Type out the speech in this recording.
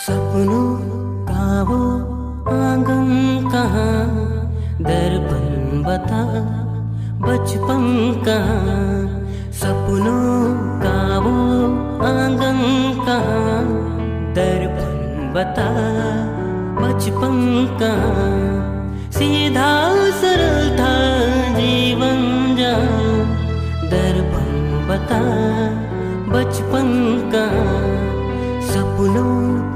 सपनों का वो आंगन कहाँ, दर्पण बता बचपन कहाँ। सपनों का वो आंगन कहाँ, दर्पण बता बचपन कहाँ। सीधा सरल था जीवन जहाँ, दर्पण बता बचपन कहाँ। सपनों